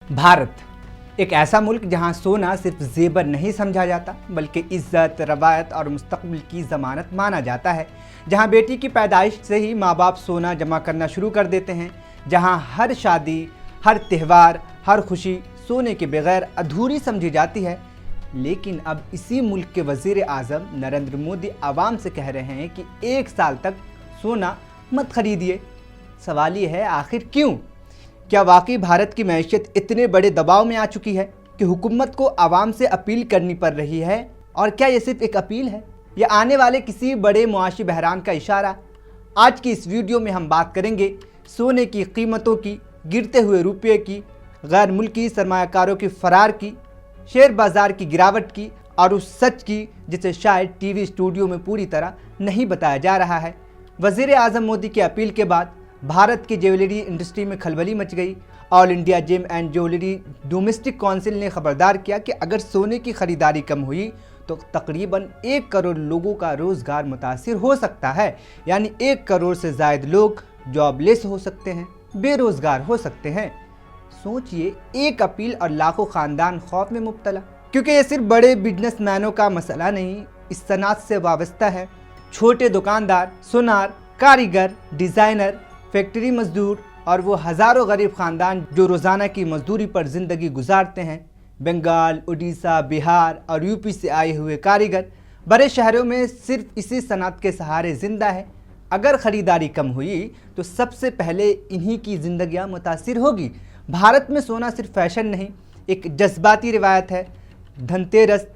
भारत एक ऐसा मुल्क जहां सोना सिर्फ जेबर नहीं समझा जाता बल्कि इज्जत, रवायत और मुस्तकबिल की ज़मानत माना जाता है। जहां बेटी की पैदाइश से ही माँ बाप सोना जमा करना शुरू कर देते हैं, जहां हर शादी, हर त्यौहार, हर खुशी सोने के बगैर अधूरी समझी जाती है। लेकिन अब इसी मुल्क के वज़ीर आज़म नरेंद्र मोदी आवाम से कह रहे हैं कि 1 साल तक सोना मत खरीदिए। सवाल ये है, आखिर क्यों? क्या वाकई भारत की मैशियत इतने बड़े दबाव में आ चुकी है कि हुकूमत को आवाम से अपील करनी पड़ रही है? और क्या ये सिर्फ एक अपील है या आने वाले किसी बड़े मुआशी बहरान का इशारा? आज की इस वीडियो में हम बात करेंगे सोने की कीमतों की, गिरते हुए रुपये की, गैर मुल्की सरमायाकारों की फरार की, शेयर बाज़ार की गिरावट की और उस सच की जिसे शायद टीवी स्टूडियो में पूरी तरह नहीं बताया जा रहा है। वज़ीर आज़म मोदी की अपील के बाद भारत की ज्वेलरी इंडस्ट्री में खलबली मच गई। All India gem and jewellery domestic council ने खबरदार किया कि अगर सोने की ख़रीदारी कम हुई तो तकरीबन 1 करोड़ लोगों का रोज़गार मुतासिर हो सकता है। यानी 1 करोड़ से ज़ायद लोग जॉबलेस हो सकते हैं, बेरोज़गार हो सकते हैं। सोचिए, एक अपील और लाखों ख़ानदान खौफ में मुब्तला। क्योंकि ये सिर्फ बड़े बिजनेसमैनों का मसला नहीं, इस सनअत से वाबस्ता है छोटे दुकानदार, सुनार, कारीगर, डिज़ाइनर, फैक्ट्री मजदूर और वो हज़ारों गरीब ख़ानदान जो रोज़ाना की मजदूरी पर ज़िंदगी गुजारते हैं। बंगाल, उड़ीसा, बिहार और यूपी से आए हुए कारीगर बड़े शहरों में सिर्फ इसी सनअत के सहारे ज़िंदा है। अगर ख़रीदारी कम हुई तो सबसे पहले इन्हीं की ज़िंदगियाँ मुतासिर होगी। भारत में सोना सिर्फ फैशन नहीं, एक जज्बाती रिवायत है। धनतेरस,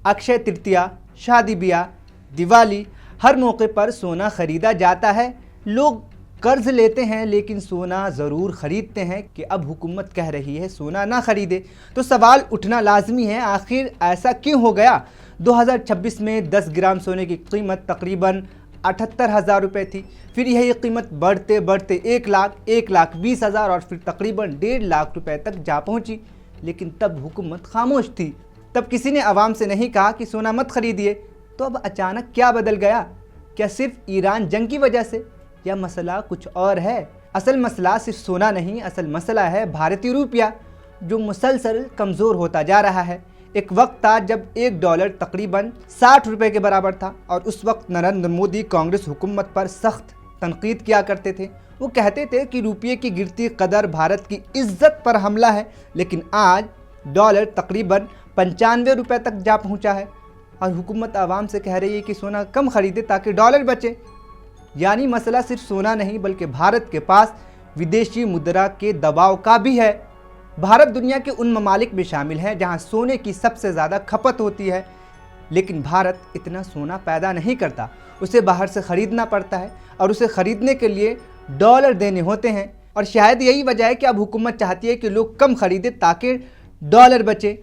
अक्षय तृतीया, शादी ब्याह, दिवाली, हर मौके पर सोना ख़रीदा जाता है। लोग कर्ज लेते हैं लेकिन सोना ज़रूर ख़रीदते हैं कि अब हुकूमत कह रही है सोना ना ख़रीदे तो सवाल उठना लाजमी है, आखिर ऐसा क्यों हो गया? 2026 में 10 ग्राम सोने की कीमत तकरीबन 78,000 रुपये थी। फिर यही कीमत बढ़ते बढ़ते 1 लाख, 1,20,000 और फिर तकरीबन 1.5 लाख रुपए तक जा पहुंची। लेकिन तब हुकूमत खामोश थी। तब किसी ने आवाम से नहीं कहा कि सोना मत खरीदिए। तो अब अचानक क्या बदल गया? क्या सिर्फ ईरान जंग की वजह से, या मसला कुछ और है? असल मसला सिर्फ सोना नहीं, असल मसला है भारतीय रुपया जो मुसलसल कमज़ोर होता जा रहा है। एक वक्त था जब $1 तकरीबन 60 रुपये के बराबर था और उस वक्त नरेंद्र मोदी कांग्रेस हुकूमत पर सख्त तनकीद किया करते थे। वो कहते थे कि रुपये की गिरती कदर भारत की इज्जत पर हमला है। लेकिन आज डॉलर तकरीबन 95 रुपये तक जा पहुंचा है और हुकूमत आवाम से कह रही है कि सोना कम ख़रीदे ताकि डॉलर बचे। यानी मसला सिर्फ सोना नहीं बल्कि भारत के पास विदेशी मुद्रा के दबाव का भी है। भारत दुनिया के उन ममालिक में शामिल है जहां सोने की सबसे ज़्यादा खपत होती है। लेकिन भारत इतना सोना पैदा नहीं करता, उसे बाहर से ख़रीदना पड़ता है और उसे ख़रीदने के लिए डॉलर देने होते हैं। और शायद यही वजह है कि अब हुकूमत चाहती है कि लोग कम ख़रीदें ताकि डॉलर बचे।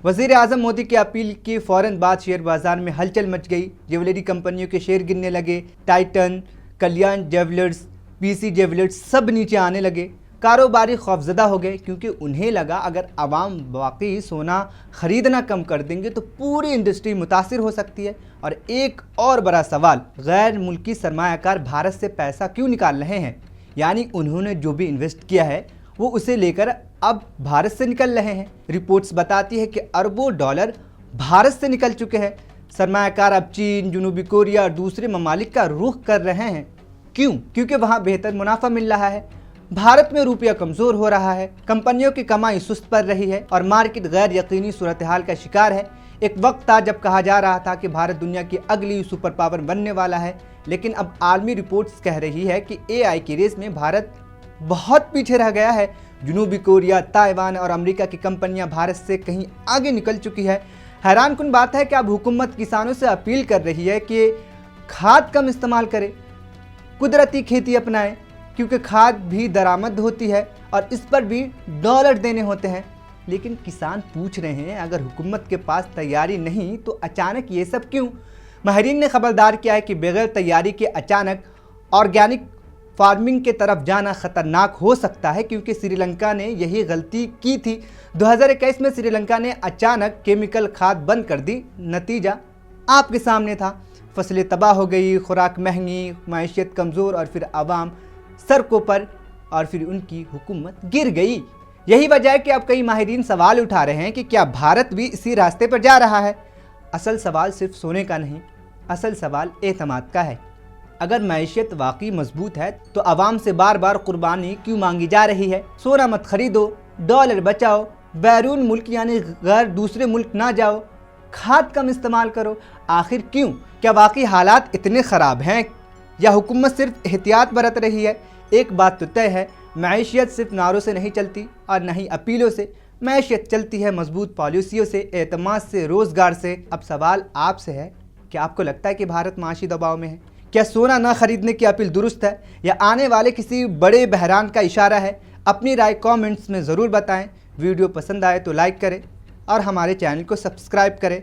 वज़ीर आज़म मोदी की अपील के फ़ौरन बाद शेयर बाज़ार में हलचल मच गई। ज्वेलरी कंपनियों के शेयर गिरने लगे। टाइटन, कल्याण ज्वेलर्स, पीसी ज्वेलर्स सब नीचे आने लगे। कारोबारी खौफजदा हो गए क्योंकि उन्हें लगा अगर आवाम वाकई सोना ख़रीदना कम कर देंगे तो पूरी इंडस्ट्री मुतासिर हो सकती है। और एक और बड़ा सवाल, गैर मुल्की सरमायाकार भारत से पैसा क्यों निकाल रहे हैं? यानी उन्होंने जो भी इन्वेस्ट किया है वो उसे लेकर अब भारत से निकल रहे हैं। रिपोर्ट्स बताती है कि अरबों डॉलर भारत से निकल चुके हैं। सरमायाकार अब चीन, जनूबी कोरिया और दूसरे ममालिक का रुख कर रहे हैं। क्यों? क्योंकि वहाँ बेहतर मुनाफा मिल रहा है। भारत में रुपया कमज़ोर हो रहा है, कंपनियों की कमाई सुस्त पड़ रही है और मार्केट गैर यकीनी सूरत हाल का शिकार है। एक वक्त था जब कहा जा रहा था कि भारत दुनिया की अगली सुपर पावर बनने वाला है। लेकिन अब आलमी रिपोर्ट्स कह रही है कि AI की रेस में भारत बहुत पीछे रह गया है। जनूबी कोरिया, ताइवान और अमेरिका की कंपनियां भारत से कहीं आगे निकल चुकी है। हैरान कुन बात है कि अब हुकूमत किसानों से अपील कर रही है कि खाद कम इस्तेमाल करें, कुदरती खेती अपनाएं, क्योंकि खाद भी दरामद होती है और इस पर भी डॉलर देने होते हैं। लेकिन किसान पूछ रहे हैं, अगर हुकूमत के पास तैयारी नहीं तो अचानक ये सब क्यों? माहिरीन ने खबरदार किया है कि बगैर तैयारी के अचानक ऑर्गेनिक फार्मिंग के तरफ जाना ख़तरनाक हो सकता है, क्योंकि श्रीलंका ने यही गलती की थी। 2021 में श्रीलंका ने अचानक केमिकल खाद बंद कर दी। नतीजा आपके सामने था, फसलें तबाह हो गई, खुराक महंगी, मैशियत कमज़ोर और फिर आवाम सड़कों पर और फिर उनकी हुकूमत गिर गई। यही वजह है कि अब कई माहिरीन सवाल उठा रहे हैं कि क्या भारत भी इसी रास्ते पर जा रहा है। असल सवाल सिर्फ सोने का नहीं, असल सवाल एतमाद का है। अगर मैशियत वाकई मजबूत है तो आवाम से बार बार कुर्बानी क्यों मांगी जा रही है? सोना मत खरीदो, डॉलर बचाओ, बैरून मुल्क यानी गैर दूसरे मुल्क ना जाओ, खाद कम इस्तेमाल करो। आखिर क्यों? क्या वाकई हालात इतने ख़राब हैं या हुकूमत सिर्फ एहतियात बरत रही है? एक बात तो तय है, मैशियत सिर्फ नारों से नहीं चलती और न ही अपीलों से। मैशियत चलती है मजबूत पॉलिसियों से, एतमाद से, रोज़गार से। अब सवाल आपसे है, क्या आपको लगता है कि भारत माशी दबाव में है? क्या सोना न खरीदने की अपील दुरुस्त है या आने वाले किसी बड़े बहरान का इशारा है? अपनी राय कमेंट्स में ज़रूर बताएं। वीडियो पसंद आए तो लाइक करें और हमारे चैनल को सब्सक्राइब करें।